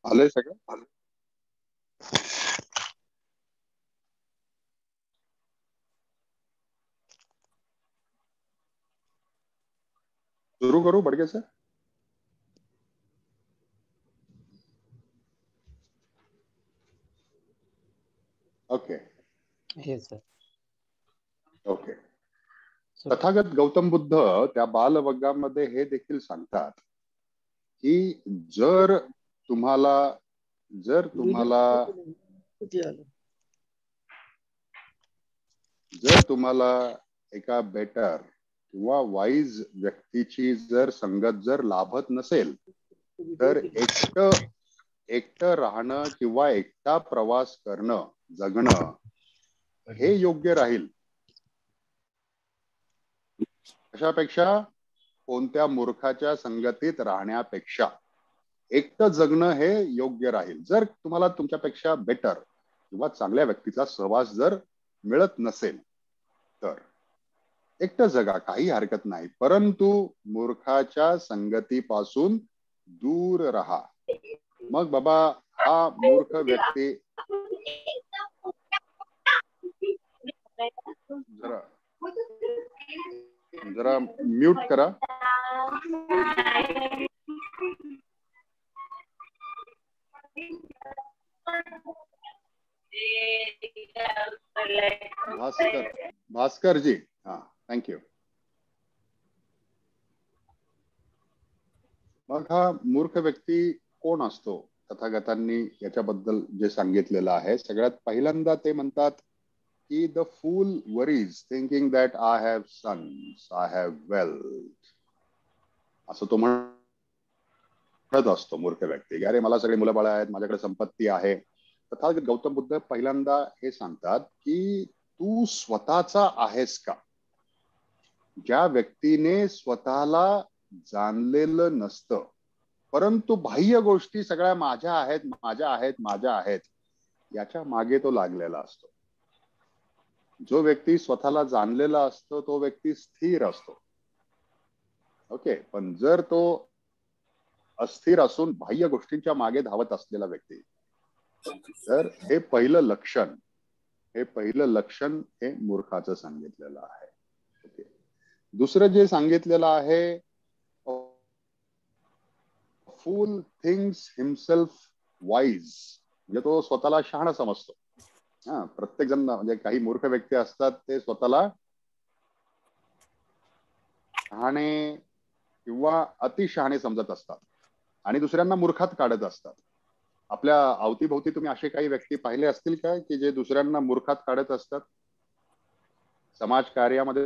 आलंय सगळं? सुरू करू Badge sir? Okay okay. Tathagata Gautam Buddha त्या बालवग्गामध्ये हे देखील सांगतात की जर तुम्हाला एका बेटर किंवा वाईज व्यक्तीची जर संगत जर लाभत नसेल तर एकटं राहणं किंवा एकटा प्रवास करणं, जगणं हे योग्य राहील. अशापेक्षा कोणत्या मूर्खाच्या संगतीत राहण्यापेक्षा एकटं जगणं हे योग्य राहील. जर तुम्हाला तुमच्यापेक्षा बेटर किंवा चांगल्या व्यक्तीचा सहवास जर मिळत नसेल तर एकटं जगा, काही हरकत नाही, परंतु मूर्खाच्या संगतीपासून दूर राहा. मग बाबा हा मूर्ख व्यक्ती जरा म्यूट करा. भास्कर जी, हाँ थँक्यू. मग हा मूर्ख व्यक्ती कोण असतो? तथागतांनी याच्याबद्दल जे सांगितलेलं आहे, सगळ्यात पहिल्यांदा ते म्हणतात की the fool worries thinking that I have sons, I have wealth, असं तो म्हणत असतो मूर्ख व्यक्ती. अरे मला सगळे मुलं बाळ आहेत, माझ्याकडे संपत्ती आहे. तथागत गौतम बुद्ध पहिल्यांदा हे सांगतात की तू स्वतःचा आहेस का? ज्या व्यक्तीने स्वतःला जाणलेलं नसतं परंतु बाह्य गोष्टी सगळ्या माझ्या आहेत, माझ्या आहेत, माझ्या आहेत, याच्या मागे तो लागलेला असतो. जो व्यक्ती स्वतःला जाणलेला असतो तो व्यक्ती स्थिर असतो. ओके. पण जर तो अस्थिर असून बाह्य गोष्टींच्या मागे धावत असलेला व्यक्ती, तर हे पहिलं लक्षण हे मूर्खाचं सांगितलेलं आहे. ओके. दुसरं जे सांगितलेलं आहे, फूल थिंक्स हिमसेल्फ वाईज, म्हणजे तो स्वतःला शहाणा समजतो. प्रत्येक जण, म्हणजे काही मूर्ख व्यक्ती असतात ते स्वतःला शहाणे किंवा अतिशहाणे समजत असतात आणि दुसऱ्यांना मूर्खात काढत असतात. आपल्या अवतीभोवती तुम्ही असे काही व्यक्ती पाहिले असतील का की जे दुसऱ्यांना मूर्खात काढत असतात? समाज कार्यामध्ये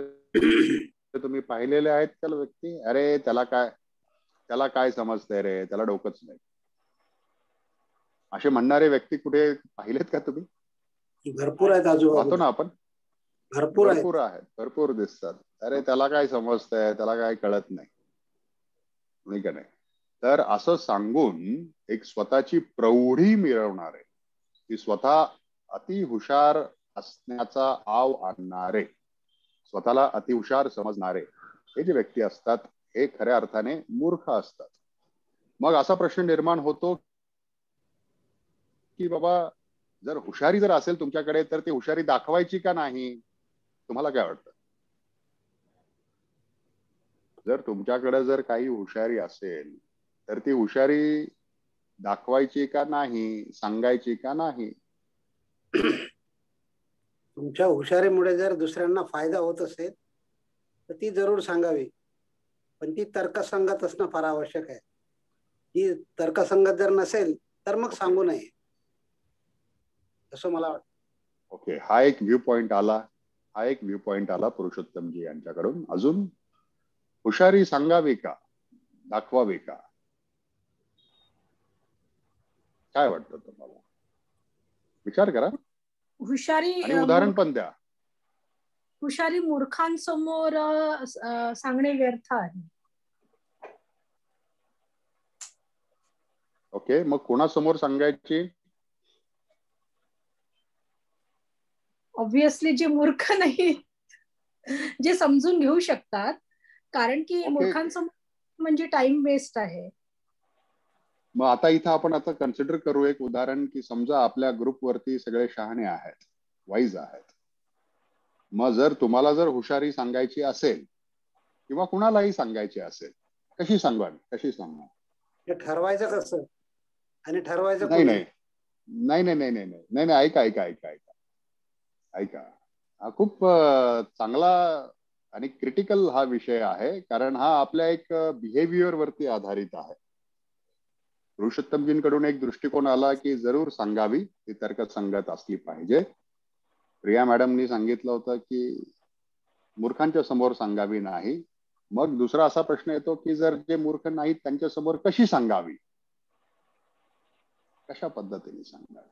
तुम्ही पाहिलेले आहेत त्या व्यक्ती? अरे त्याला काय समजतंय रे, त्याला डोकंच नाही, असे म्हणणारे व्यक्ती कुठे पाहिलेत का तुम्ही? भरपूर आहेत आजूबाजूला. पाहतो ना आपण, भरपूर आहेत, भरपूर दिसतात. अरे त्याला काय समजतंय, त्याला काय कळत नाही का नाही. तर असं सांगून एक स्वतःची प्रौढी मिरवणारे, की स्वतः अति हुशार असण्याचा आव आणणारे, स्वतःला अति हुशार समजणारे हे जे व्यक्ती असतात हे खऱ्या अर्थाने मूर्ख असतात. मग असा प्रश्न निर्माण होतो की बाबा जर हुशारी जर असेल तुमच्याकडे तर ती हुशारी दाखवायची का नाही? तुम्हाला काय वाटतं? जर तुमच्याकडे जर काही हुशारी असेल तर ती हुशारी दाखवायची का नाही, सांगायची का नाही? तुमच्या हुशारीमुळे जर दुसऱ्यांना फायदा होत असेल तर ती जरूर सांगावी, पण ती तर्कसंगत असणं फार आवश्यक आहे. ती तर्कसंगत जर नसेल तर मग सांगू नये, असं मला वाटतं. ओके, हा एक व्ह्यू पॉइंट आला पुरुषोत्तमजी यांच्याकडून. अजून हुशारी सांगावी का, दाखवावी का, काय वाटतं तुम्हाला? विचार करा, हुशारी आणि उदाहरण पण द्या. हुशारी मूर्खांसमोर सांगणे व्यर्थ आहे. ओके, मग कोणासमोर सांगायची? ऑब्विसली जे मूर्ख नाही, जे समजून घेऊ शकतात, कारण की मूर्खांसमोर म्हणजे टाइम वेस्ट आहे. मग आता इथं आपण आता कन्सिडर करू एक उदाहरण, की समजा आपल्या ग्रुपवरती सगळे शहाणे आहेत, वाईज आहेत. मग जर तुम्हाला जर हुशारी सांगायची असेल किंवा कुणालाही सांगायची असेल, कशी सांगाल? कशी सांगणार? हे ठरवायचं कसं आणि ठरवायचं नाही कोणी? नाही नाही नाही नाही नाही नाही नाही, ऐका ऐका ऐका ऐका ऐका, हा खूप चांगला आणि क्रिटिकल हा विषय आहे, कारण हा आपल्या एक बिहेवियर वरती आधारित आहे. पुरुषोत्तमजींकडून एक दृष्टिकोन आला की जरूर सांगावी, ती तर्कसंगत असली पाहिजे. प्रिया मॅडमनी सांगितलं होतं की मूर्खांच्या समोर सांगावी नाही. मग दुसरा असा प्रश्न येतो की जर जे मूर्ख नाहीत त्यांच्या समोर कशी सांगावी, कशा पद्धतीने सांगावी?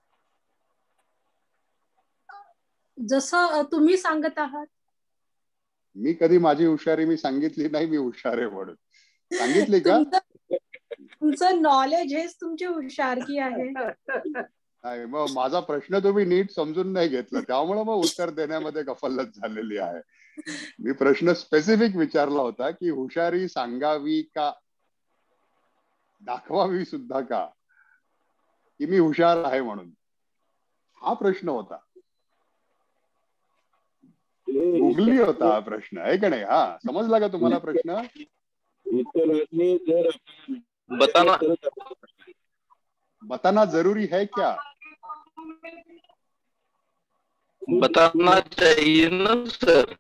जसं तुम्ही सांगत आहात. मी कधी माझी हुशारी मी सांगितली नाही, मी हुशार आहे म्हणून सांगितली का? तुमचं नॉलेज हेच तुमची हुशारकी आहे. नाही, मग माझा प्रश्न तुम्ही नीट समजून नाही घेतला, त्यामुळे मग उत्तर देण्यामध्ये गफलत झालेली आहे. मी प्रश्न स्पेसिफिक विचारला होता की हुशारी सांगावी का, दाखवावी सुद्धा का, की मी हुशार आहे म्हणून, हा प्रश्न होता. गुगली होता हा प्रश्न, आहे का नाही? हा, समजला का तुम्हाला प्रश्न? बताना जरूरी है क्या? बताना चाहिए ना सर।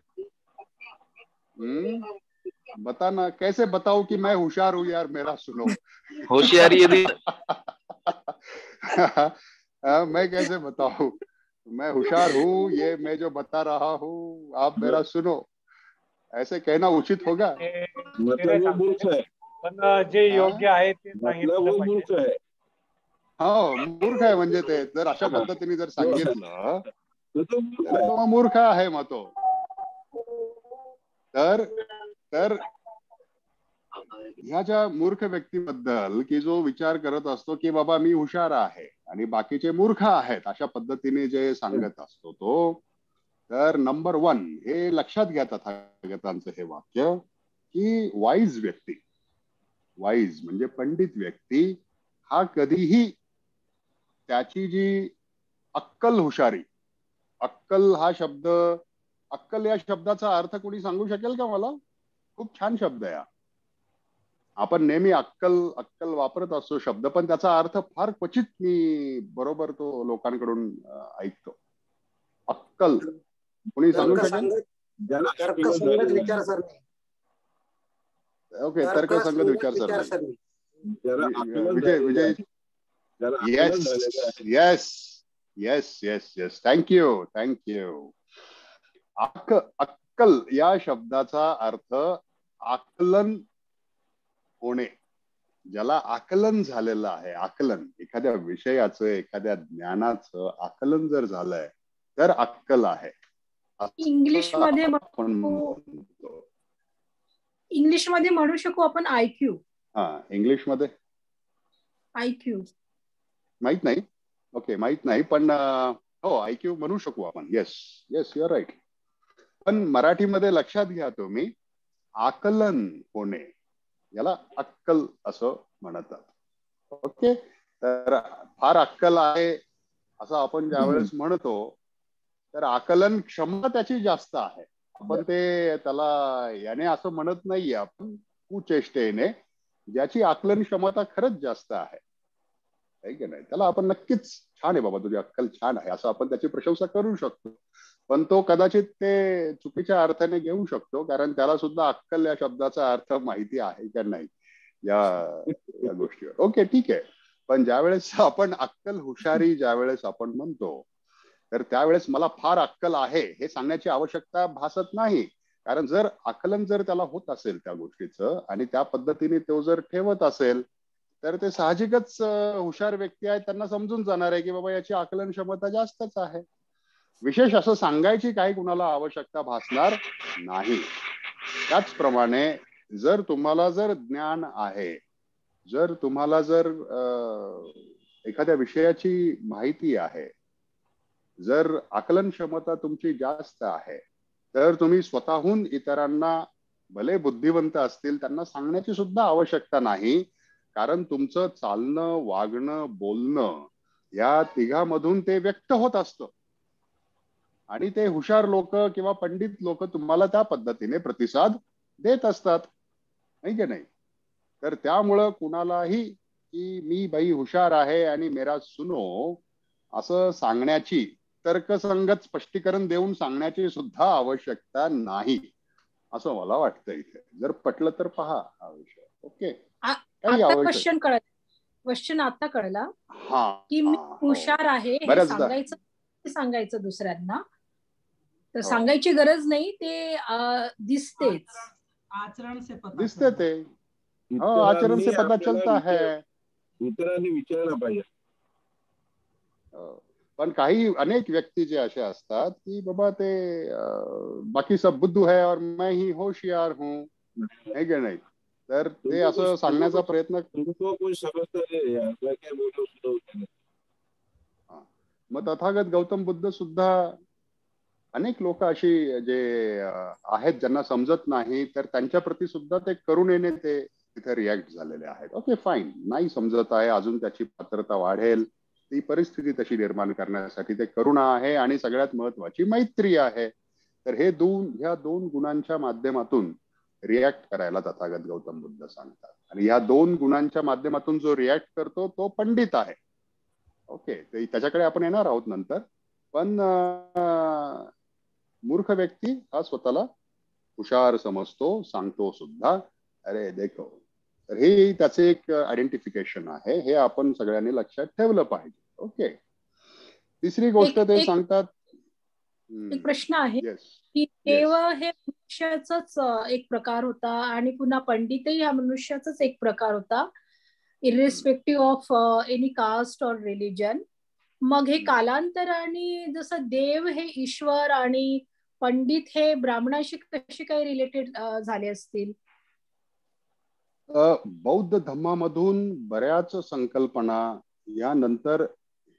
बताना कैसे बताओ कि मैं होशियार हूँ यार, मेरा सुनो। होशियारी यदि मैं कैसे बताऊं मैं होशियार हूँ, ये मैं जो बता रहा हूँ आप मेरा सुनो, ऐसे कहना उचित होगा? मतलब वो मूर्ख है, पण जे योग्य आहे ते सांगितलं पाहिजे. हा, मूर्ख आहे म्हणजे ते जर अशा पद्धतीने जर सांगितलं तर मूर्ख आहे मग तो. तर ह्या ज्या मूर्ख व्यक्तीबद्दल की जो विचार करत असतो की बाबा मी हुशार आहे आणि बाकीचे मूर्ख आहेत, अशा पद्धतीने जे सांगत असतो तो, तर नंबर 1 हे लक्षात घ्या तथागतांचं हे वाक्य, की वाईज व्यक्ती, वाईज म्हणजे पंडित व्यक्ती, हा कधीही त्याची जी अक्कल, हुशारी, अक्कल हा शब्द, अक्कल या शब्दाचा अर्थ कोणी सांगू शकेल का मला? खूप छान शब्द आहे. आपण नेहमी अक्कल अक्कल वापरत असतो शब्द, पण त्याचा अर्थ फार क्वचित मी बरोबर तो लोकांकडून ऐकतो. अक्कल कोणी सांगू शकेल? तर्कसंगत विचारसरणी. ओके, तर्कसंगत विचारसरणी. Vijay yes yes yes yes yes, thank you. अक्कल या शब्दाचा अर्थ आकलन होणे, ज्याला आकलन झालेलं आहे. आकलन, एखाद्या विषयाचं, एखाद्या ज्ञानाचं आकलन जर झालंय तर अक्कल आहे. इंग्लिशमध्ये म्हणू शकू आपण IQ. हा, इंग्लिशमध्ये IQ माहित नाही. ओके, माहित नाही, पण हो IQ म्हणू शकू आपण. Yes yes, you are right. पण मराठीमध्ये लक्षात घ्या तुम्ही, आकलन होणे याला अक्कल असं म्हणतात. ओके, तर फार अक्कल आहे असं आपण ज्यावेळेस म्हणतो तर आकलन क्षमता त्याची जास्त आहे. आपण ते त्याला याने असं म्हणत नाहीये आपण, कुचेष्टेने, ज्याची आकलन क्षमता खरंच जास्त आहे की नाही, त्याला आपण नक्कीच छान आहे बाबा, तुझी अक्कल छान आहे, असं आपण त्याची प्रशंसा करू शकतो. पण तो कदाचित ते चुकीच्या अर्थाने घेऊ शकतो, कारण त्याला सुद्धा अक्कल या शब्दाचा अर्थ माहिती आहे का नाही या या गोष्टीवर. ओके, ठीक आहे. पण ज्यावेळेस आपण अक्कल हुशारी ज्यावेळेस आपण म्हणतो, तर त्यावेळेस मला फार अक्कल आहे हे सांगण्याची आवश्यकता भासत नाही. कारण जर आकलन जर त्याला होत असेल त्या गोष्टीचं आणि त्या पद्धतीने तो जर ठेवत असेल, तर ते साहजिकच हुशार व्यक्ती आहेत, त्यांना समजून जाणार आहे की बाबा याची आकलन क्षमता जास्तच आहे. विशेष असं सांगायची काही कुणाला आवश्यकता भासणार नाही. त्याचप्रमाणे जर तुम्हाला जर ज्ञान आहे, जर तुम्हाला जर एखाद्या विषयाची माहिती आहे, जर आकलन क्षमता तुमची जास्त आहे, तर तुम्ही स्वतःहून इतरांना, भले बुद्धिवंत असतील, त्यांना सांगण्याची सुद्धा आवश्यकता नाही. कारण तुमचं चालणं, वागणं, बोलणं या तिघामधून ते व्यक्त होत असतं आणि ते हुशार लोक किंवा पंडित लोक तुम्हाला त्या पद्धतीने प्रतिसाद देत असतात, नाही की नाही. तर त्यामुळं कुणालाही की मी बाई हुशार आहे आणि मेरा सुनो असं सांगण्याची, तर्कसंगत स्पष्टीकरण देऊन सांगण्याची सुद्धा आवश्यकता नाही, असं मला वाटतं. इथे जर पटलं तर पहा हा विषय. ओके, काही आता आवश्यक क्वेश्चन कळलं, क्वेश्चन आता कळला हा की मी हुशार आहे हे बऱ्याचदा सांगायचं दुसऱ्यांना, तर हो. सांगायची गरज नाही, ते दिसतेच, आचरण से पता दिसते ते. हो, आचरण से पता चलता है. इतरांनी विचारलं पाहिजे. पण काही अनेक व्यक्ती जे असे असतात की बाबा ते बाकी सब बुद्धू है और मैं ही होशियार हूँ, है की नाही. तर ते असं सांगण्याचा प्रयत्न, मग तथागत गौतम बुद्ध सुद्धा अनेक लोक अशी जे आहेत ज्यांना समजत नाही, तर त्यांच्या प्रती सुद्धा ते करुणेने ते तिथे रिॲक्ट झालेले आहेत. ओके, फाईन, नाही समजत आहे, अजून त्याची पात्रता वाढेल, ती परिस्थिती तशी निर्माण करण्यासाठी ते करुणा आहे आणि सगळ्यात महत्वाची मैत्री आहे. तर ह्या दोन गुणांच्या माध्यमातून रिॲक्ट करायला तथागत गौतम बुद्ध सांगतात. आणि ह्या दोन गुणांच्या माध्यमातून जो रिॲक्ट करतो तो पंडित आहे. ओके, त्याच्याकडे आपण येणार आहोत नंतर. पण मूर्ख व्यक्ती हा स्वतःला हुशार समजतो, सांगतो सुद्धा, अरे देखो. तर हे त्याचे एक आयडेंटिफिकेशन आहे, हे आपण सगळ्यांनी लक्षात ठेवलं पाहिजे. ओके, तिसरी गोष्ट ते सांगतात. एक प्रश्न आहे की देव हे मनुष्याचाच एक प्रकार होता आणि पुन्हा पंडितही हा मनुष्याचाच एक प्रकार होता, इरिस्पेक्टिव्ह ऑफ एनी कास्ट और रिलिजन. मग हे कालांतराने जसं देव हे ईश्वर आणि पंडित हे ब्राह्मणाशी कसे काही रिलेटेड झाले असतील? बौद्ध धर्मामधून बऱ्याच संकल्पना यानंतर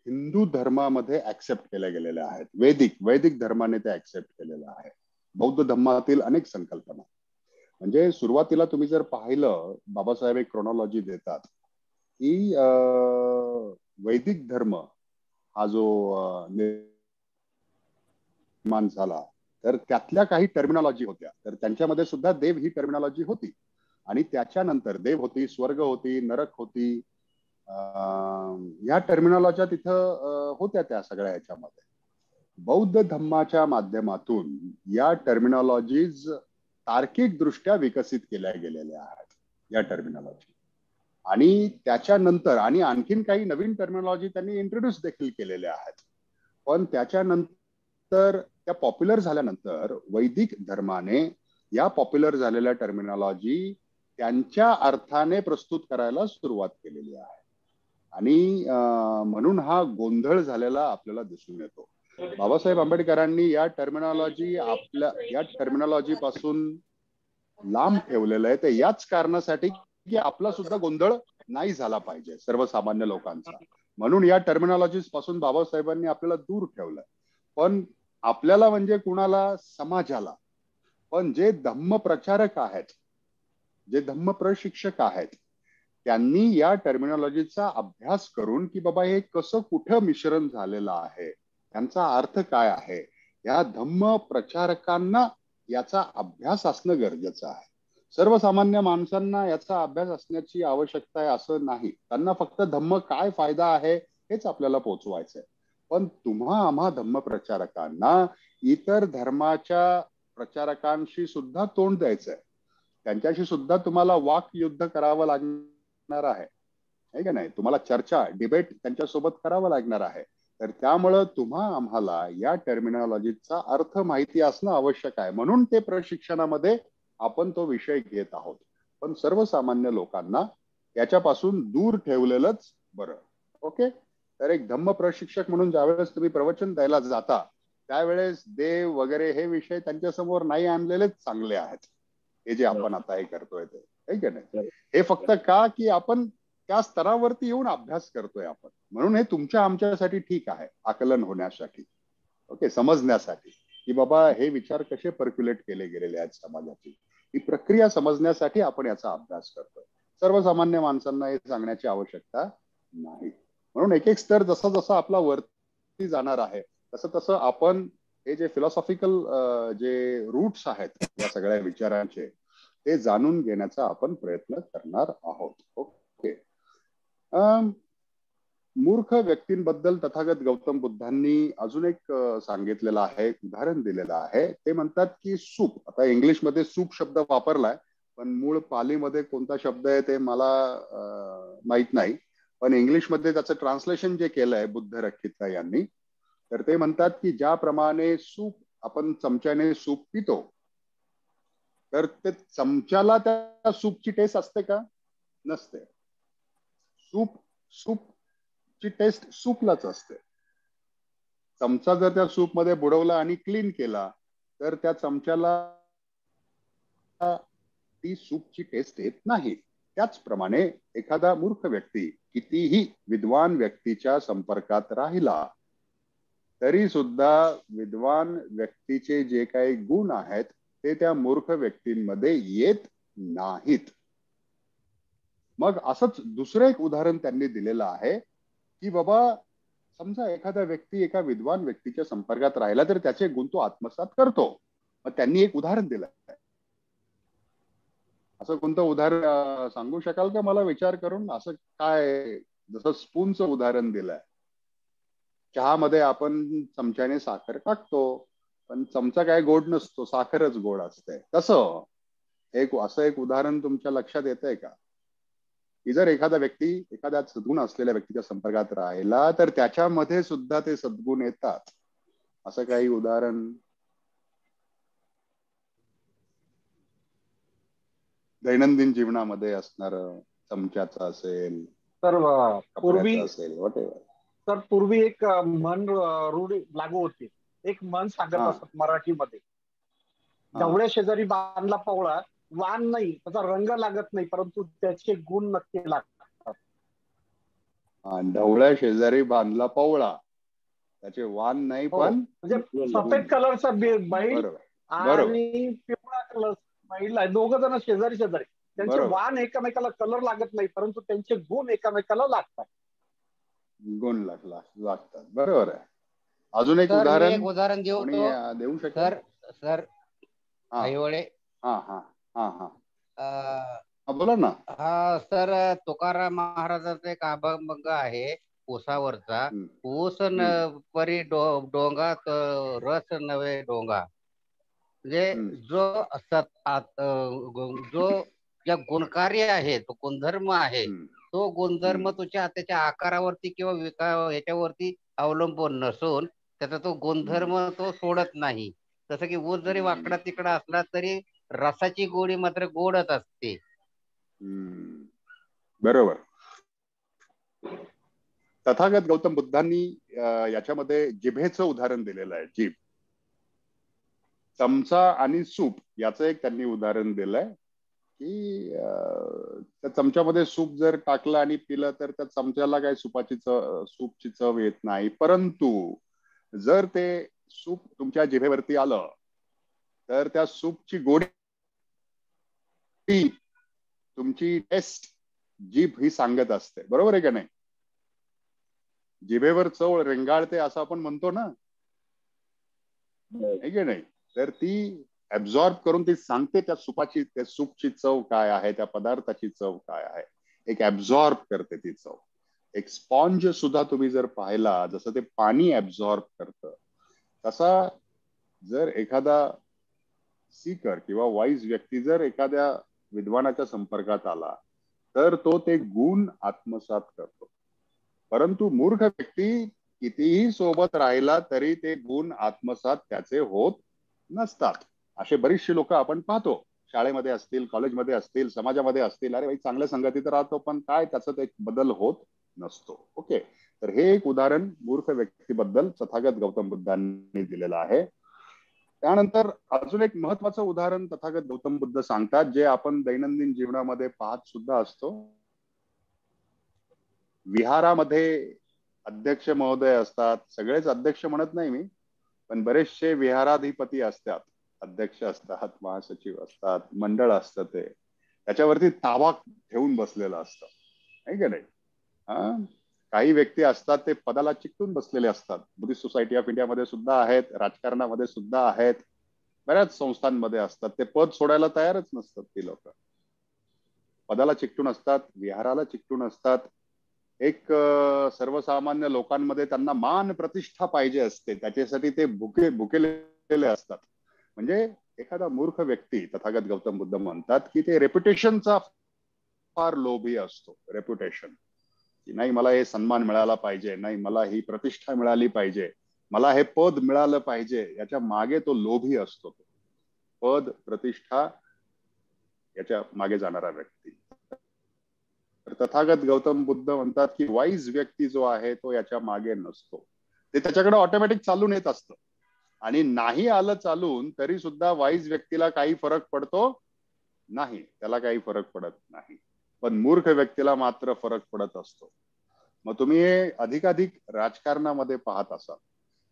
हिंदू धर्मामध्ये ऍक्सेप्ट केल्या गेलेल्या आहेत. वैदिक धर्माने ते ऍक्सेप्ट केलेलं आहे. बौद्ध धर्मातील अनेक संकल्पना, म्हणजे सुरुवातीला तुम्ही जर पाहिलं, बाबासाहेब एक क्रोनॉलॉजी देतात की वैदिक धर्म हा जो निर्माण झाला, तर त्यातल्या काही टर्मिनॉलॉजी होत्या, तर त्यांच्यामध्ये सुद्धा देव ही टर्मिनॉलॉजी होती. आणि त्याच्यानंतर देव होती, स्वर्ग होती, नरक होती, या टर्मिनॉलॉजी तिथं होत्या त्या सगळ्या याच्यामध्ये. बौद्ध धर्माच्या माध्यमातून या टर्मिनॉलॉजीज तार्किक दृष्ट्या विकसित केल्या गेलेल्या आहेत या टर्मिनॉलॉजी. आणि त्याच्यानंतर आणि आणखीन काही नवीन टर्मिनॉलॉजी त्यांनी इंट्रोड्यूस देखील केलेल्या आहेत. पण त्याच्यानंतर त्या पॉप्युलर झाल्यानंतर वैदिक धर्माने या पॉप्युलर झालेल्या टर्मिनॉलॉजी त्यांच्या अर्थाने प्रस्तुत करायला सुरुवात केलेली आहे. आणि म्हणून हा गोंधळ झालेला आपल्याला दिसून येतो. बाबासाहेब आंबेडकरांनी या टर्मिनॉलॉजी पासून लांब ठेवलेलं आहे, ते याच कारणासाठी की आपला सुद्धा गोंधळ नाही झाला पाहिजे सर्वसामान्य लोकांचा. म्हणून या टर्मिनॉलॉजीज पासून बाबासाहेबांनी आपल्याला दूर ठेवलं. पण आपल्याला म्हणजे कुणाला, समाजाला. पण जे धम्म प्रचारक आहेत, जे धम्म प्रशिक्षक आहेत, त्यांनी या टर्मिनॉलॉजीचा अभ्यास करून की बाबा हे कसं कुठं मिश्रण झालेलं आहे, त्यांचा अर्थ काय आहे, या धम्म प्रचारकांना याचा अभ्यास असणं गरजेचं आहे. सर्वसामान्य माणसांना याचा अभ्यास असण्याची आवश्यकता आहे असं नाही. त्यांना फक्त धम्म काय फायदा आहे हेच आपल्याला पोचवायचंय. पण तुम्हा आम्हा धम्मप्रचारकांना इतर धर्माच्या प्रचारकांशी सुद्धा तोंड द्यायचंय, त्यांच्याशी सुद्धा तुम्हाला वाकयुद्ध करावं लागणार आहे का नाही? तुम्हाला चर्चा, डिबेट त्यांच्यासोबत करावं लागणार आहे. तर त्यामुळं तुम्हा आम्हाला या टर्मिनॉलॉजीचा अर्थ माहिती असणं आवश्यक आहे. म्हणून ते प्रशिक्षणामध्ये आपण तो विषय घेत आहोत. पण सर्वसामान्य लोकांना याच्यापासून दूर ठेवलेलंच बरं. ओके. तर एक धम्म प्रशिक्षक म्हणून ज्यावेळेस तुम्ही प्रवचन द्यायला जाता त्यावेळेस देव वगैरे हे विषय त्यांच्यासमोर नाही आणलेलेच चांगले आहेत. हे जे आपण आता हे करतोय ते, है की नाही? हे फक्त का की आपण त्या स्तरावरती येऊन अभ्यास करतोय आपण, म्हणून हे तुमच्या आमच्यासाठी ठीक आहे, आकलन होण्यासाठी, ओके, समजण्यासाठी की बाबा हे विचार कसे पर्क्युलेट केले गेलेले आहेत समाजाची, ही प्रक्रिया समजण्यासाठी आपण याचा अभ्यास करतोय. सर्वसामान्य माणसांना हे सांगण्याची आवश्यकता नाही. म्हणून एक एक स्तर जसा जसा आपला वरती जाणार आहे तसं तसं आपण हे जे फिलॉसॉफिकल जे रूट्स आहेत या सगळ्या विचारांचे ते जाणून घेण्याचा आपण प्रयत्न करणार आहोत. ओके. मूर्ख व्यक्तींबद्दल तथागत गौतम बुद्धांनी अजून एक सांगितलेलं आहे, उदाहरण दिलेलं आहे. ते म्हणतात की सूप, आता इंग्लिशमध्ये सूप शब्द वापरलाय पण मूळ पालीमध्ये कोणता शब्द आहे ते मला माहित नाही, पण इंग्लिशमध्ये त्याचं ट्रान्सलेशन जे केलंय बुद्ध रक्षिता यांनी, तर ते म्हणतात की ज्याप्रमाणे सूप आपण चमच्याने सूप पितो तर ते चमच्याला त्या सूपची टेस्ट असते का? नसते. सूपची टेस्ट सूपलाच असते. चमचा जर त्या सूप मध्ये बुडवला आणि क्लीन केला तर त्या चमच्याला ती सूपची टेस्ट येत नाही. त्याचप्रमाणे एखादा मूर्ख व्यक्ती कितीही विद्वान व्यक्तीच्या संपर्कात राहिला तरी सुद्धा विद्वान व्यक्तीचे जे काही गुण आहेत ते त्या मूर्ख व्यक्तींमध्ये येत नाहीत. मग असंच दुसरं एक उदाहरण त्यांनी दिलेलं आहे की बाबा समजा एखादा व्यक्ती एका विद्वान व्यक्तीच्या संपर्कात राहिला तर त्याचे गुण तो आत्मसात करतो. मग त्यांनी एक उदाहरण दिलं. असं कोणतं उदाहरण सांगू शकाल का मला विचार करून? असं काय, जसं स्पूनचं उदाहरण दिलंय. चहामध्ये आपण चमच्याने साखर टाकतो पण चमचा काय गोड नसतो, साखरच गोड असते. तसं असं एक उदाहरण तुमच्या लक्षात येतंय का की जर एखादा व्यक्ती एखाद्या सद्गुण असलेल्या व्यक्तीच्या संपर्कात राहिला तर त्याच्यामध्ये सुद्धा ते सद्गुण येतात? असं काही उदाहरण दैनंदिन जीवनामध्ये असणार, चमच्याचं असेल, तर पूर्वी असेल, व्हॉटएव्हर. तर पूर्वी एक म्हण रूढी लागू होती. एक म्हण सांगत असत मराठीमध्ये, ढवळ्या शेजारी बांधला पवळा, वाण नाही त्याचा रंग लागत नाही परंतु त्याचे गुण नक्की लागतात. ढवळ्या शेजारी बांधला पवळा, त्याचे वाण नाही पण म्हणजे सफेद कलरचा बैल आणि पिवळा कलर बैल आहे, दोघ जण शेजारी शेजारी, त्यांचे वाण एकमेकाला कलर लागत नाही परंतु त्यांचे गुण एकमेकाला लागतात. गुण लागतात. बरोबर आहे. अजून एक उदाहरण देऊ शकेल सर? ऐहोळे. बोला ना. हा सर, तुकाराम महाराजांचा एक अभंग आहे ऊसावरचा. ऊस परी डोंगात रस नव्हे डोंगा. म्हणजे जो ज्या गुणकारी आहे, तो गुणधर्म आहे, तो गुणधर्म त्याच्या आकारावरती किंवा ह्याच्यावरती अवलंबून नसून त्याचा तो गुणधर्म तो सोडत नाही. जसं की ऊस जरी वाकडा तिकडा असला तरी रसाची गोडी मात्र गोडच असते. बरोबर. तथागत गौतम बुद्धांनी याच्यामध्ये जिभेचं उदाहरण दिलेलं आहे. जीभ, चमचा आणि सूप याचं एक त्यांनी उदाहरण दिलंय की त्या चमच्यामध्ये सूप जर टाकलं आणि पिलं तर त्या चमच्याला काय सूपची चव येत नाही, परंतु जर ते सूप तुमच्या जिभेवरती आलं तर त्या सूपची गोडी, तुमची टेस्ट जीभ ही सांगत असते. बरोबर आहे का नाही? जिभेवर चव रेंगाळते असं आपण म्हणतो ना, आहे की नाही? तर ती ऍब्झॉर्ब करून ती सांगते त्या सूपची चव काय आहे, त्या पदार्थाची चव काय आहे, एक ऍब्झॉर्ब करते ती चव. एक स्पॉन्ज सुद्धा तुम्ही जर पाहिला, जसं ते पाणी ऍब्झॉर्ब करतं, तसा जर एखादा सीकर किंवा वाईज व्यक्ती जर एखाद्या विद्वानाच्या संपर्कात आला तर तो ते गुण आत्मसात करतो. परंतु मूर्ख व्यक्ती कितीही सोबत राहिला तरी ते गुण आत्मसात त्याचे होत नसतात. असे बरेचसे लोक आपण पाहतो, शाळेमध्ये असतील, कॉलेजमध्ये असतील, समाजामध्ये असतील. अरे भाई, चांगल्या संगतीत राहतो पण काय त्याचा एक बदल होत नसतो. ओके, तर हे एक उदाहरण मूर्ख व्यक्तीबद्दल तथागत गौतम बुद्धांनी दिलेलं आहे. त्यानंतर अजून एक महत्वाचं उदाहरण तथागत गौतम बुद्ध सांगतात, जे आपण दैनंदिन जीवनामध्ये पाहत सुद्धा असतो. विहारामध्ये अध्यक्ष महोदय असतात, सगळेच अध्यक्ष म्हणत नाही मी, पण बरेचसे विहाराधिपती असतात, अध्यक्ष असतात, महासचिव असतात, मंडळ असतं, ते त्याच्यावरती ताबा ठेवून बसलेलं असतं, नाही का नाही. काही व्यक्ती असतात ते पदाला चिकटून बसलेले असतात. बुद्धिस्ट सोसायटी ऑफ इंडियामध्ये सुद्धा आहेत, राजकारणामध्ये सुद्धा आहेत, बऱ्याच संस्थांमध्ये असतात. ते पद सोडायला तयारच नसतात. ती लोक पदाला चिकटून असतात, विहाराला चिकटून असतात. एक सर्वसामान्य लोकांमध्ये त्यांना मान प्रतिष्ठा पाहिजे असते, त्याच्यासाठी ते भुकेलेले असतात. म्हणजे एखादा मूर्ख व्यक्ती, तथागत गौतम बुद्ध म्हणतात की ते रेप्युटेशनचा फार लोभी असतो. रेप्युटेशन, की नाही मला हे सन्मान मिळाला पाहिजे, नाही मला ही प्रतिष्ठा मिळाली पाहिजे, मला हे पद मिळालं पाहिजे, याच्या मागे तो लोभी असतो. पद, प्रतिष्ठा याच्या मागे जाणारा व्यक्ती. तर तथागत गौतम बुद्ध म्हणतात की वाईज व्यक्ती जो आहे तो याच्या मागे नसतो. ते त्याच्याकडे ऑटोमॅटिक चालून येत असतं, आणि नाही आलं चालून तरी सुद्धा वाईज व्यक्तीला काही फरक पडतो नाही, त्याला काही फरक पडत नाही. पण मूर्ख व्यक्तीला मात्र फरक पडत असतो. मग तुम्ही हे अधिकाधिक राजकारणामध्ये पाहत असाल.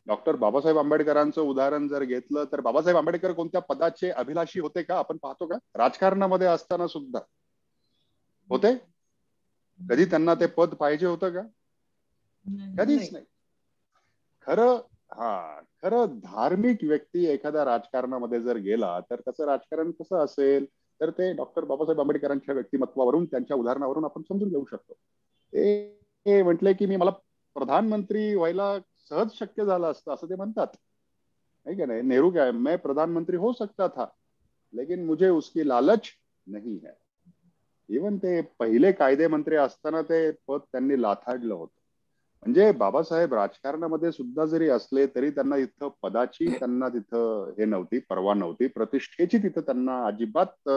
डॉक्टर बाबासाहेब आंबेडकरांचं उदाहरण जर घेतलं तर बाबासाहेब आंबेडकर कोणत्या पदाचे अभिलाषी होते का? आपण पाहतो का? राजकारणामध्ये असताना सुद्धा होते? कधी त्यांना ते पद पाहिजे होतं का? कधीच नाही. खरं धार्मिक व्यक्ती एखाद्या राजकारणामध्ये जर गेला तर त्याचं राजकारण कसं असेल, तर ते डॉक्टर बाबासाहेब आंबेडकरांच्या व्यक्तिमत्वावरून, त्यांच्या उदाहरणावरून आपण समजून घेऊ शकतो. ते म्हटले की मला प्रधानमंत्री व्हायला सहज शक्य झालं असतं, असं ते म्हणतात, नाही का नाही. नेहरू क्या, मैं प्रधानमंत्री हो सकता था लेकिन मुझे उसकी लालच नहीं है. इवन ते पहिले कायदे मंत्री असताना ते पद त्यांनी लाथाडलं होतं. म्हणजे बाबासाहेब राजकारणामध्ये सुद्धा जरी असले तरी त्यांना इथं पदाची, त्यांना तिथं हे नव्हती, पर्वा नव्हती, प्रतिष्ठेची तिथं त्यांना अजिबात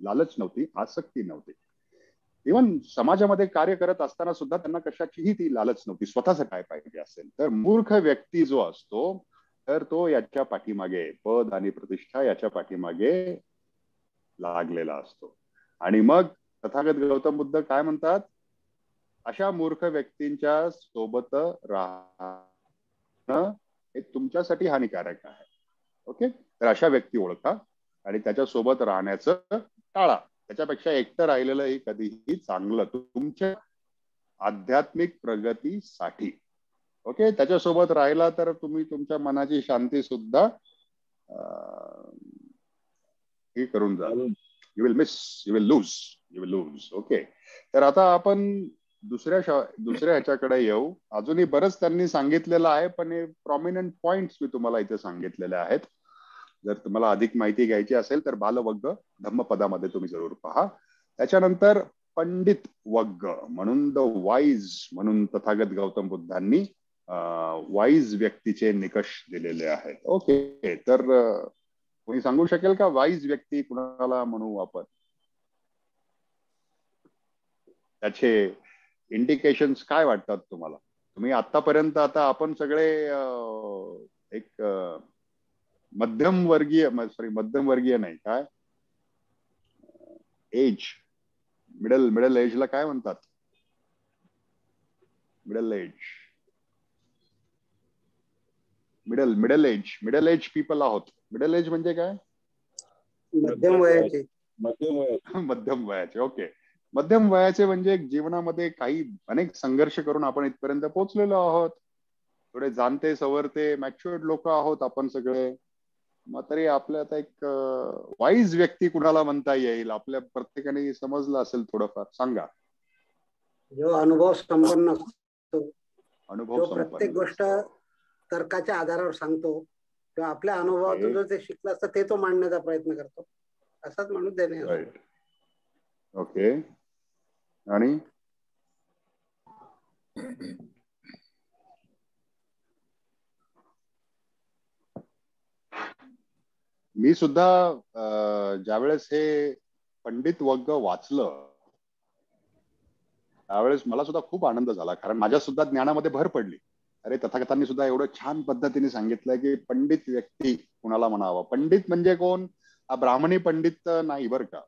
लालच नव्हती, आसक्ती नव्हती. इवन समाजामध्ये कार्य करत असताना सुद्धा त्यांना कशाचीही ती लालच नव्हती, स्वतःच काय पाहिजे असेल. तर मूर्ख व्यक्ती जो असतो तर तो याच्या पाठीमागे, पद आणि प्रतिष्ठा याच्या पाठीमागे लागलेला असतो. आणि मग तथागत गौतम बुद्ध काय म्हणतात? अशा मूर्ख व्यक्तींच्या सोबत राहणं हे तुमच्यासाठी हानिकारक आहे. ओके, तर अशा व्यक्ती ओळखा आणि त्याच्या सोबत राहण्याचं टाळा. त्याच्यापेक्षा एकटं राहिलेलं ही कधीही चांगलं तुमच्या आध्यात्मिक प्रगतीसाठी. ओके, त्याच्यासोबत राहिला तर तुम्ही तुमच्या मनाची शांती सुद्धा हे करून जा. You will miss, you will lose. Okay, तर आता आपण दुसऱ्या ह्याच्याकडे येऊ. अजूनही बरंच त्यांनी सांगितलेलं आहे, पण हे प्रॉमिनंट पॉइंट्स मी तुम्हाला इथे सांगितलेले आहेत. जर तुम्हाला अधिक माहिती घ्यायची असेल तर बालवग्ग धम्मपदामध्ये तुम्ही जरूर पहा. त्याच्यानंतर पंडित वग्ग म्हणून द वाईज म्हणून तथागत गौतम बुद्धांनी वाईज व्यक्तीचे निकष दिलेले आहेत. ओके, तर कोणी सांगू शकेल का वाईज व्यक्ती कुणाला म्हणू आपण? त्याचे इंडिकेशन्स काय वाटतात तुम्हाला? तुम्ही आतापर्यंत, आता आपण सगळे एक मध्यमवर्गीय नाही, काय एज, मिडल एजला काय म्हणतात? मिडल एज पीपल आहोत. मिडल एज म्हणजे काय? मध्यम वयाचे. मध्यम वयाचे. ओके, मध्यम वयाचे म्हणजे जीवनामध्ये काही अनेक संघर्ष करून आपण इथपर्यंत पोहोचलेलो आहोत. थोडे जाणते सवरते मॅच्युअर्ड लोक आहोत आपण सगळे. मग तरी आपल्या आता एक वाईज व्यक्ती कुणाला म्हणता येईल? आपल्या प्रत्येकाने समजलं असेल थोडंफार, सांगा. जो अनुभव संपन्न असतो, अनुभव जो प्रत्येक गोष्ट तर्काच्या आधारावर सांगतो किंवा आपल्या अनुभवातून जो ते शिकलं असतं ते तो मांडण्याचा प्रयत्न करतो, असाच माणूस देणे. राईट. ओके. आणि मी सुद्धा ज्यावेळेस हे पंडित वग्ग वाचलं त्यावेळेस मला सुद्धा खूप आनंद झाला, कारण माझ्या सुद्धा ज्ञानामध्ये भर पडली. अरे तथागतांनी सुद्धा एवढं छान पद्धतीने सांगितलंय की पंडित व्यक्ती कुणाला म्हणावं. पंडित म्हणजे कोण? हा ब्राह्मणी पंडित नाही बर का,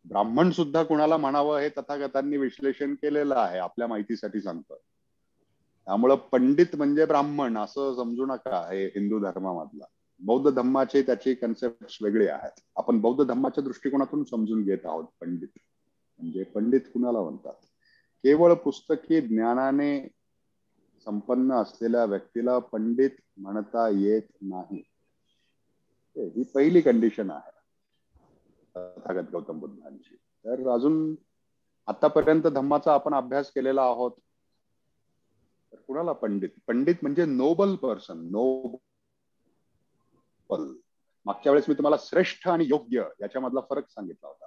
ब्राह्मण सुद्धा कुणाला म्हणावं हे तथागतांनी विश्लेषण केलेलं आहे, आपल्या माहितीसाठी सांगतो. त्यामुळं पंडित म्हणजे ब्राह्मण असं समजू नका हे हिंदू धर्मामधला. बौद्ध धर्माचे त्याचे कन्सेप्ट वेगळे आहेत. आपण बौद्ध धर्माच्या दृष्टिकोनातून समजून घेत आहोत. पंडित म्हणजे पंडित कुणाला म्हणतात? केवळ पुस्तकी ज्ञानाने संपन्न असलेल्या व्यक्तीला पंडित म्हणता येत नाही. ही पहिली कंडिशन आहे तथागत गौतम बुद्धांची. तर अजून आतापर्यंत धम्माचा आपण अभ्यास केलेला आहोत, तर कुणाला पंडित? पंडित म्हणजे नोबल पर्सन, नोबल. मागच्या वेळेस मी तुम्हाला श्रेष्ठ आणि योग्य याच्यामधला फरक सांगितला होता.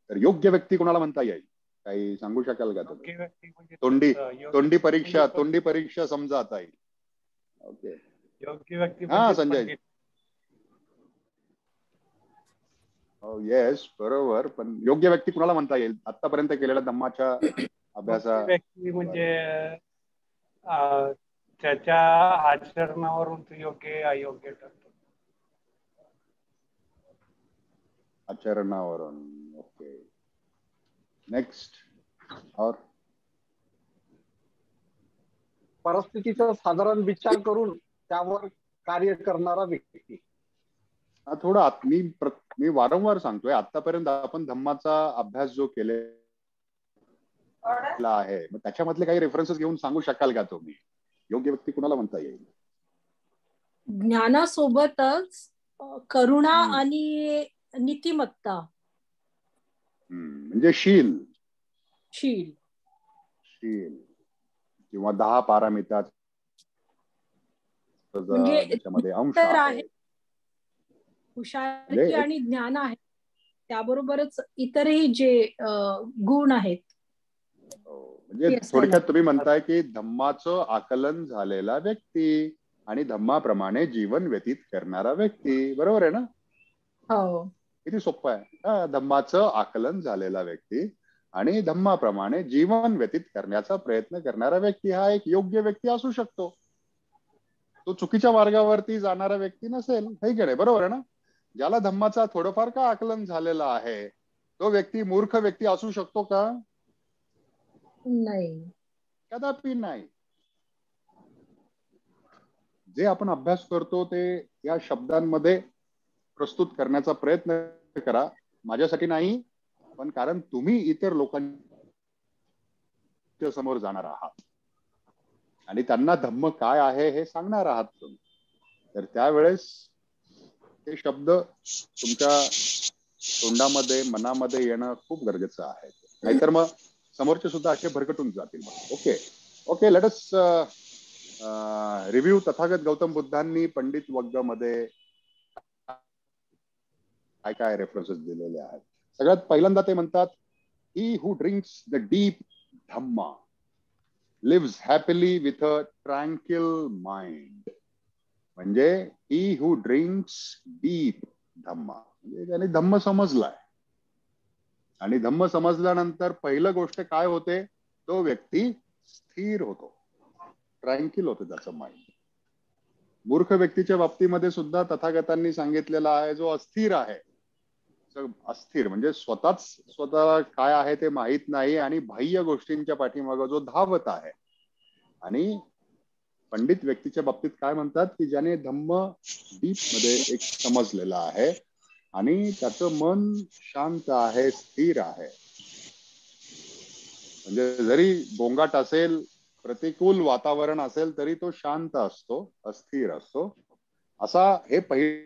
तर योग्य व्यक्ती कुणाला म्हणता येईल? काही सांगू शकाल का तुम्ही? तोंडी परीक्षा समजा आता येईल. ओके. योग्य व्यक्ती हा संजय. हो येस बरोबर. पण योग्य व्यक्ती कुणाला म्हणता येईल आतापर्यंत केलेल्या धम्माच्या अभ्यासा? व्यक्ती म्हणजे त्याच्या आचरणावरून तो योग्य अयोग्य ठरतो. आचरणावरून. ओके. नेक्स्ट. और परिस्थितीचा साधारण विचार करून त्यावर कार्य करणारा व्यक्ती. थोडा मी वारंवार सांगतोय, आतापर्यंत आपण धम्माचा अभ्यास जो केलेला आहे मग त्याच्यामधले काही रेफरन्सेस घेऊन सांगू शकाल का तुम्ही? योग्य व्यक्ती कुणाला म्हणता येईल? ज्ञानासोबतच करुणा आणि नीतिमत्ता म्हणजे शील किंवा 10 पारामिता त्याच्यामध्ये अंश आहे. हुशारी आणि ज्ञान आहे, त्याबरोबरच इतरही जे गुण आहेत. म्हणजे थोडक्यात तुम्ही म्हणताय की धम्माचं आकलन झालेला व्यक्ती आणि धम्माप्रमाणे जीवन व्यतीत करणारा व्यक्ती. बरोबर आहे ना? हो. किती सोपं आहे. धम्माचं आकलन झालेला व्यक्ती आणि धम्माप्रमाणे जीवन व्यतीत करण्याचा प्रयत्न करणारा व्यक्ती हा एक योग्य व्यक्ती असू शकतो. तो चुकीच्या मार्गावरती जाणारा व्यक्ती नसेल, हे की नाही? बरोबर आहे ना? ज्याला धम्माचा थोडंफार का आकलन झालेला आहे तो व्यक्ती मूर्ख व्यक्ती असू शकतो का? नाही, कदापि नाही. जे आपण अभ्यास करतो ते या शब्दांमध्ये प्रस्तुत करण्याचा प्रयत्न करा. माझ्यासाठी नाही, पण कारण तुम्ही इतर लोकांच्या समोर जाणार आहात आणि त्यांना धम्म काय आहे हे सांगणार आहात तुम्ही. तर त्यावेळेस ते शब्द तुमच्या तोंडामध्ये मनामध्ये येणं खूप गरजेचं आहे. नाहीतर मग समोरचे सुद्धा असे भरकटून जातील. Okay okay. Let us review. Tathagata Gautam बुद्धांनी पंडित वग्ग मध्ये काय काय रेफरन्सेस दिलेले आहेत? सगळ्यात पहिल्यांदा ते म्हणतात, he who drinks the deep Dhamma lives happily with a tranquil mind. म्हणजे ही हू ड्रिंक्स डीप धम्मा म्हणजे त्याने धम्म समजलाय आणि धम्म समजल्यानंतर पहिलं गोष्ट काय होते? तो व्यक्ती स्थिर होतो, ट्रँक्विल होते त्याचं माइंड. मूर्ख व्यक्तीच्या बाबतीमध्ये सुद्धा तथागतांनी सांगितलेलं आहे, जो अस्थिर आहे. अस्थिर म्हणजे स्वतः काय आहे ते माहित नाही आणि बाह्य गोष्टींच्या पाठीमागे जो धावत आहे. आणि पंडित व्यक्तीच्या बाबतीत काय म्हणतात की ज्याने धम्म डीप मध्ये एक समजलेला आहे आणि त्याचं मन शांत आहे, स्थिर आहे. म्हणजे जरी गोंगाट असेल, प्रतिकूल वातावरण असेल तरी तो शांत असतो, अस्थिर असतो. असा हे पहिले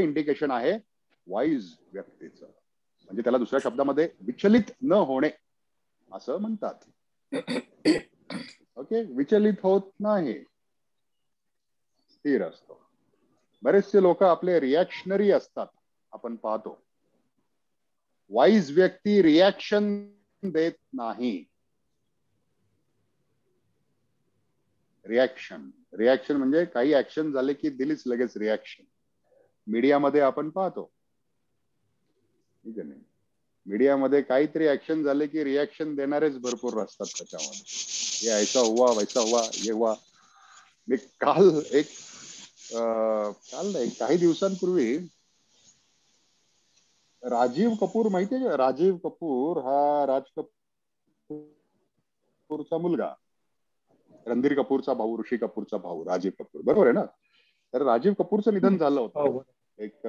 इंडिकेशन आहे वाईज व्यक्तीचं. म्हणजे त्याला दुसऱ्या शब्दामध्ये विचलित न होणे असं म्हणतात. ओके, विचलित होत नाही, स्थिर असतो. बरेचसे लोक आपले रिॲक्शनरी असतात, आपण पाहतो. वाईज व्यक्ती रिॲक्शन देत नाही. रिॲक्शन म्हणजे काही ऍक्शन झाले की दिलीच लगेच रिॲक्शन. मीडियामध्ये आपण पाहतो, ठीक आहे. मीडियामध्ये काहीतरी ऍक्शन झाले की रिॲक्शन देणारेच भरपूर असतात त्याच्यामध्ये. ये ऐसा हुआ वैसा हुआ ये हुआ. मी काल नाही, काही दिवसांपूर्वी राजीव कपूर माहितीये का? राजीव कपूर हा राज कपूरचा मुलगा, रणधीर कपूरचा भाऊ, ऋषी कपूरचा भाऊ राजीव कपूर, बरोबर आहे ना? तर राजीव कपूरचं निधन झालं होतं एक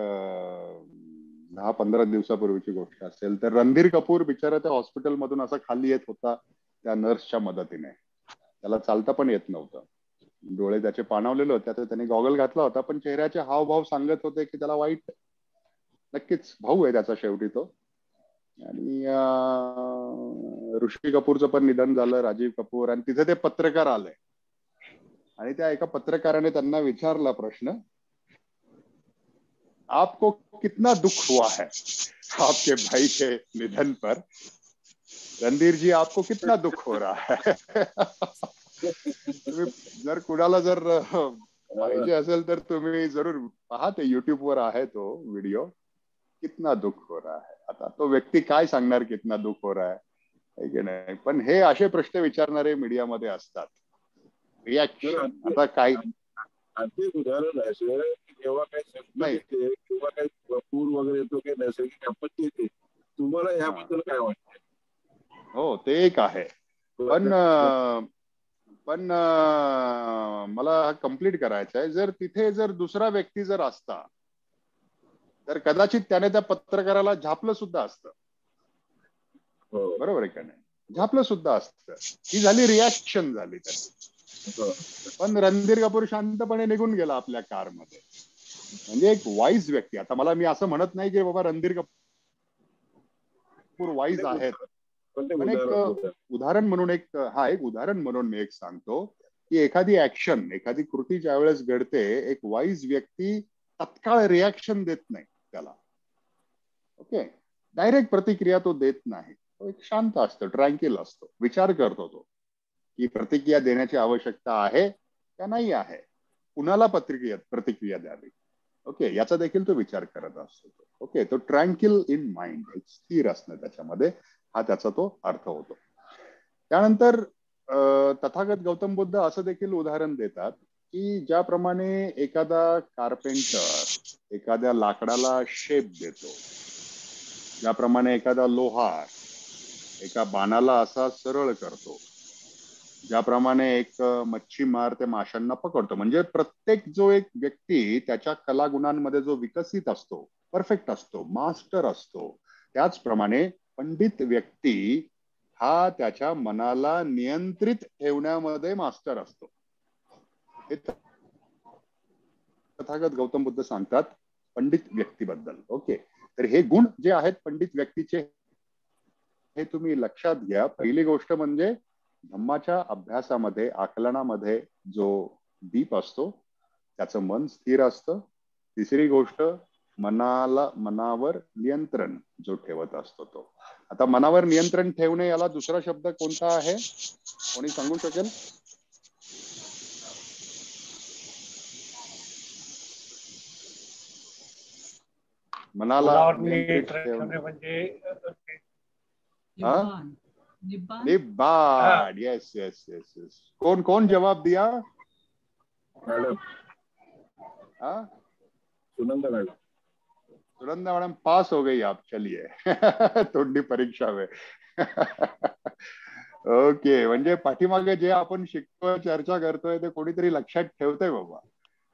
10-15 दिवसापूर्वीची गोष्ट असेल. तर रणधीर कपूर बिचारा त्या हॉस्पिटलमधून असा खाली येत होता त्या नर्सच्या मदतीने. त्याला चालता पण येत नव्हतं, डोळे त्याचे पाणावलेले होते. आता त्याने गॉगल घातला होता, पण चेहऱ्याचे हावभाव सांगत होते की त्याला वाईट. नक्कीच भाऊ आहे त्याचा शेवटी तो. आणि ऋषी कपूरचं पण निधन झालं, राजीव कपूर. आणि तिथे ते पत्रकार आले आणि त्या एका पत्रकाराने त्यांना विचारला प्रश्न, आपको कितना दुख हुआ है आपके भाई के निधन पर? रणधीर जी, आपको कितना दुख हो रहा है? तुम्ही जर कुणाला जर पाहिजे असेल तर तुम्ही जरूर पहा, ते युट्यूब वर आहे तो व्हिडिओ, कितना दुख हो रहा है. आता तो व्यक्ती काय सांगणार कितना दुख हो रहा है की नाही. पण हे असे प्रश्न विचारणारे मीडियामध्ये असतात. रिॲक्शन आता काय आणखी उदाहरण आहे सर, जेव्हा काही संकट येते किंवा काही पूर वगैरे येतो, काही नैसर्गिक आपत्ती येते, तुम्हाला याबद्दल काय वाटतं? हो, ते एक आहे. पण मला कम्प्लीट करायचं आहे. जर तिथे जर दुसरा व्यक्ती जर असता तर कदाचित त्याने त्या पत्रकाराला झापलं सुद्धा असतं. बरोबर आहे का नाही? झापलं सुद्धा असतं. ही झाली रिॲक्शन झाली त्याची. पण रणधीर कपूर शांतपणे निघून गेला आपल्या कारमध्ये. म्हणजे एक वाईज व्यक्ती. आता मी असं म्हणत नाही की बाबा रणधीर कपूर वाईज आहेत, पण एक उदाहरण म्हणून एक उदाहरण म्हणून मी एक सांगतो की एखादी ऍक्शन, एखादी कृती ज्या वेळेस घडते, एक वाईज व्यक्ती तत्काळ रिॲक्शन देत नाही त्याला. ओके, डायरेक्ट प्रतिक्रिया तो देत नाही. तो एक शांत असतो, ट्रँकिल असतो, विचार करतो तो की प्रतिक्रिया देण्याची आवश्यकता आहे का नाही आहे, कुणाला प्रतिक्रिया द्यावी. ओके, याचा देखील तो विचार करत असतो. ओके, तो ट्रँकिल इन माइंड, स्थिर असणं त्याच्यामध्ये, हा त्याचा तो अर्थ होतो. त्यानंतर तथागत गौतम बुद्ध असं देखील उदाहरण देतात की ज्याप्रमाणे एखादा कार्पेंटर एखाद्या लाकडाला शेप देतो, ज्याप्रमाणे एखादा लोहार एका बाणाला असा सरळ करतो, ज्याप्रमाणे एक मच्छीमार ते माशांना पकडतो, म्हणजे प्रत्येक जो एक व्यक्ती त्याच्या कलागुणांमध्ये जो विकसित असतो, परफेक्ट असतो, मास्टर असतो, त्याचप्रमाणे पंडित व्यक्ती हा त्याच्या मनाला नियंत्रित ठेवण्यामध्ये मास्टर असतो. हे तथागत गौतम बुद्ध सांगतात पंडित व्यक्तीबद्दल. ओके, तर हे गुण जे आहेत पंडित व्यक्तीचे, हे तुम्ही लक्षात घ्या. पहिली गोष्ट म्हणजे धम्माच्या अभ्यासामध्ये, आकलनामध्ये जो दीप असतो त्याचं मन स्थिर असतं. तिसरी गोष्ट, मनावर नियंत्रण जो ठेवत असतो तो. आता मनावर नियंत्रण ठेवणे, याला दुसरा शब्द कोणता आहे, कोणी सांगू शकेल? मनाला नियंत्रित ठेवणे म्हणजे निब्बाण. Yes yes yes yes. कौन जवाब दिया? Madam. Sunanda madam. Sunanda madam pass हो गई आप, चलिए. तोंडी परीक्षा में. ओके, म्हणजे पाठीमागे जे आपण शिकतोय, चर्चा करतोय, ते कोणीतरी लक्षात ठेवतंय बाबा.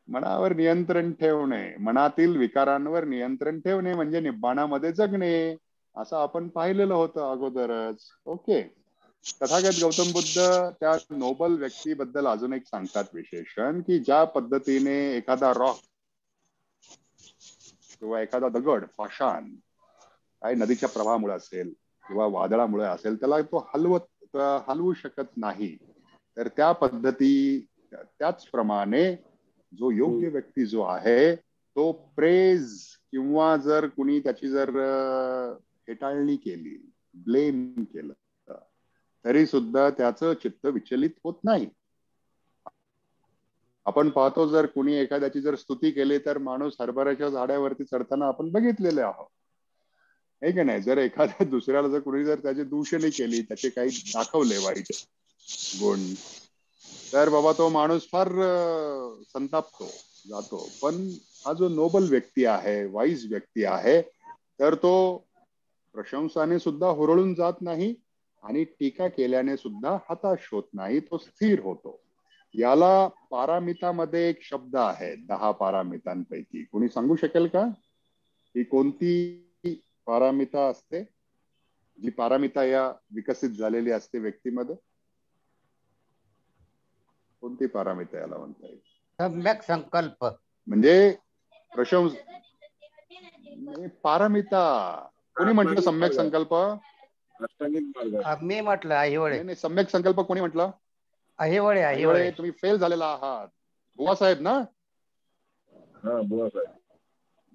मनावर नियंत्रण ठेवणे, मनातील विकारांवर नियंत्रण ठेवणे म्हणजे निब्बाणामध्ये जगणे, असं आपण पाहिलेलं होतं अगोदरच. ओके, तथागत गौतम बुद्ध त्या नोबल व्यक्तीबद्दल अजून एक सांगतात विशेषण, की ज्या पद्धतीने एखादा रॉक किंवा एखादा दगड, पाषाण, काही नदीच्या प्रवाहामुळे असेल, किंवा वादळामुळे असेल, त्याला तो हलवू शकत नाही. तर त्या पद्धती, त्याचप्रमाणे जो योग्य व्यक्ती जो आहे तो प्रेज किंवा जर कुणी त्याची जर हेटाळणी केली, ब्लेम केलं, तरी सुद्धा त्याचं चित्त विचलित होत नाही. आपण पाहतो जर कुणी एखाद्याची जर स्तुती केली तर माणूस हरभऱ्याच्या झाडावरती चढताना आपण बघितलेले आहोत, हे की नाही. जर एखाद्या दुसऱ्याला जर कुणी जर त्याची दूषणी केली, त्याचे काही दाखवले वाईट गुण, तर बाबा तो माणूस फार संतापतो, जातो. पण हा जो नोबल व्यक्ती आहे, वाईज व्यक्ती आहे, तर तो प्रशंसाने सुद्धा हुरळून जात नाही आणि टीका केल्याने सुद्धा हताश होत नाही, तो स्थिर होतो. याला पारामितामध्ये एक शब्द आहे, 10 पारामितांपैकी. कोणी सांगू शकेल का ही कोणती पारामिता असते, जी पारामिता या विकसित झालेली असते व्यक्तीमध्ये? कोणती पारामिता याला म्हणता येईल? सम्यक संकल्प. म्हणजे पारामिता कोणी म्हटलं? सम्यक संकल्प मी म्हटलं अहिवळे. नाही, सम्यक संकल्प कोणी म्हटलं? अहिवळे. अहिवळे. तुम्ही फेल झालेला आहात. बुवा साहेब ना? बुवा साहेब.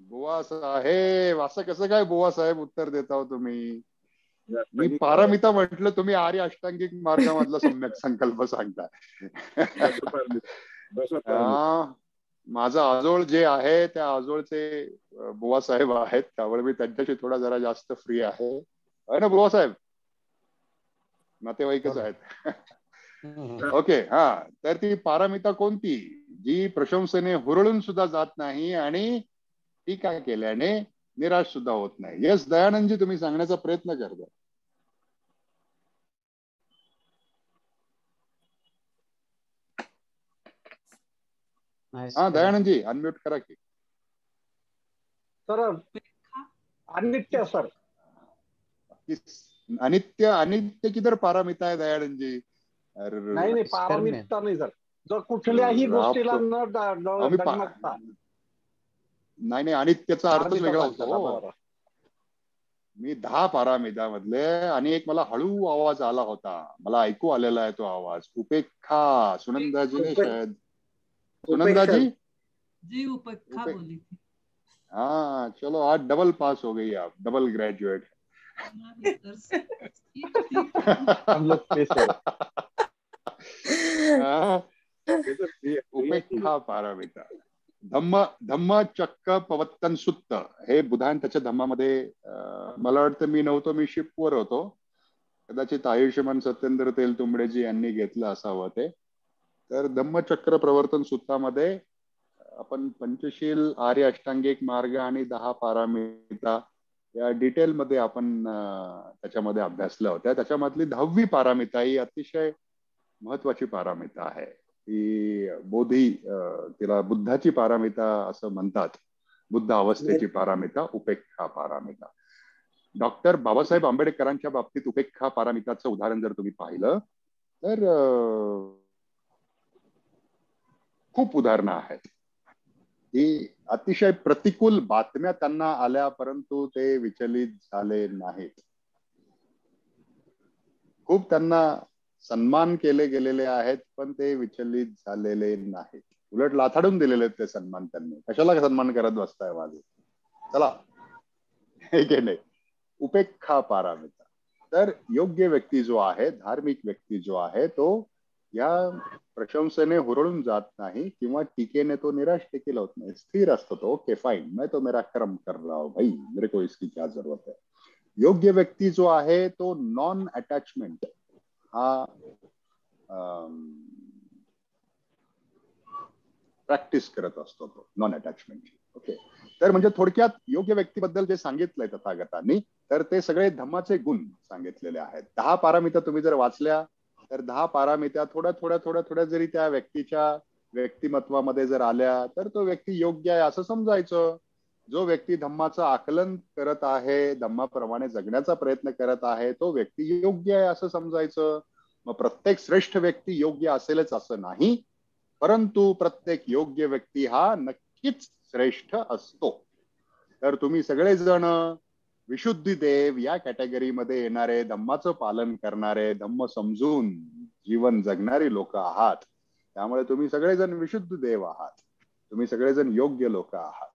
बुवा साहेब, असं कसं काय बुवा साहेब उत्तर देता हो तुम्ही? मी पारामिता म्हटलं, तुम्ही आर्य अष्टांगिक मार्गामधला सम्यक संकल्प सांगताय. माझा आजोळ जे आहे त्या आजोळचे बुवा साहेब आहेत, त्यामुळे मी त्यांच्याशी थोडा जरा जास्त फ्री आहे ना बुवा साहेब? नातेवाईकच आहेत. ओके. हा, तर ती पारामिता कोणती, जी प्रशंसेने हुरळून सुद्धा जात नाही आणि टीका केल्याने निराश सुद्धा होत नाही? यस दयानंदजी, तुम्ही सांगण्याचा प्रयत्न करता. हा दयानंदजी, अनम्यूट करा की. सर अनित्य. सर अनित्य किधर पारामिता है दयानंदजी? नाही पारामिता नाही सर. जर कुठल्याही गोष्टीला न डगमगता. नाही, अनित्याचा अर्थच वेगळा होतो. मी 10 पारामिता मधले आणि एक मला हळू आवाज आला होता, मला ऐकू आलेला आहे तो आवाज, उपेक्षा. सुनंदाजी ने शायद, सुनंदा जी उपेक्षा बोली थी. हाँ चलो, आज डबल पास हो गई आप, डबल ग्रेजुएट. हम लोग उपेक्षा पारामिता. धम्म चक्क पवत्तन सुत्त, हे बुधान त्याच्या धम्मामध्ये, मला वाटतं मी नव्हतो, मी शिपवर होतो, कदाचित आयुष्यमान सत्येंद्र तेलतुंबडेजी यांनी घेतलं असावं ते. तर धम्मचक्र प्रवर्तन सूत्रामध्ये आपण पंचशील, आर्य अष्टांगिक मार्ग आणि 10 पारामिता या डिटेल मध्ये आपण त्याच्यामध्ये अभ्यासल्या होत्या. त्याच्यामधली 10वी पारामिता ही अतिशय महत्वाची पारामिता आहे. ती तिला बुद्धाची पारामिता असं म्हणतात, बुद्ध अवस्थेची पारामिता, उपेक्षा पारामिता. डॉक्टर बाबासाहेब आंबेडकरांच्या बाबतीत उपेक्षा पारामिताचं उदाहरण जर तुम्ही पाहिलं तर खूप उदाहरणं आहेत. ही अतिशय प्रतिकूल बातम्या त्यांना आल्या, परंतु ते विचलित झाले नाहीत. खूप त्यांना सन्मान केले गेलेले आहेत, पण ते विचलित झालेले नाहीत. उलट लाथाडून दिलेले ते सन्मान त्यांनी. कशाला सन्मान करत बसताय माझे, चला, हे की नाही. उपेक्षा पारामिता. तर योग्य व्यक्ती जो आहे, धार्मिक व्यक्ती जो आहे, तो या प्रशंसेने हुरळून जात नाही किंवा टीकेने तो निराश देखील होत नाही, स्थिर असतो तो. ओके फाइन, मैं तो मेरा कर्म कर रहा हूं भाई, मेरे को इसकी क्या जरूरत है. योग्य व्यक्ती जो आहे तो नॉन अटॅचमेंट हा प्रॅक्टिस करत असतो, तो नॉन अटॅचमेंट. ओके, तर म्हणजे थोडक्यात योग्य व्यक्तीबद्दल जे सांगितलंय तथागतांनी, तर ते सगळे धम्माचे गुण सांगितलेले आहेत. 10 पारामिता तुम्ही जर वाचल्या तर 10 पारामित्या थोड्या जरी त्या व्यक्तीच्या व्यक्तिमत्वामध्ये जर आल्या तर तो व्यक्ती योग्य आहे असं समजायचं. जो व्यक्ती धम्माचं आकलन करत आहे, धम्माप्रमाणे जगण्याचा प्रयत्न करत आहे, तो व्यक्ती योग्य आहे असं समजायचं. मग प्रत्येक श्रेष्ठ व्यक्ती योग्य असेलच असं नाही, परंतु प्रत्येक योग्य व्यक्ती हा नक्कीच श्रेष्ठ असतो. तर तुम्ही सगळेजण विशुद्धी देव या कॅटेगरीमध्ये येणारे, धम्माचं पालन करणारे, धम्म समजून जीवन जगणारी लोक आहात. त्यामुळे तुम्ही सगळेजण विशुद्ध देव आहात, तुम्ही सगळेजण योग्य लोक आहात.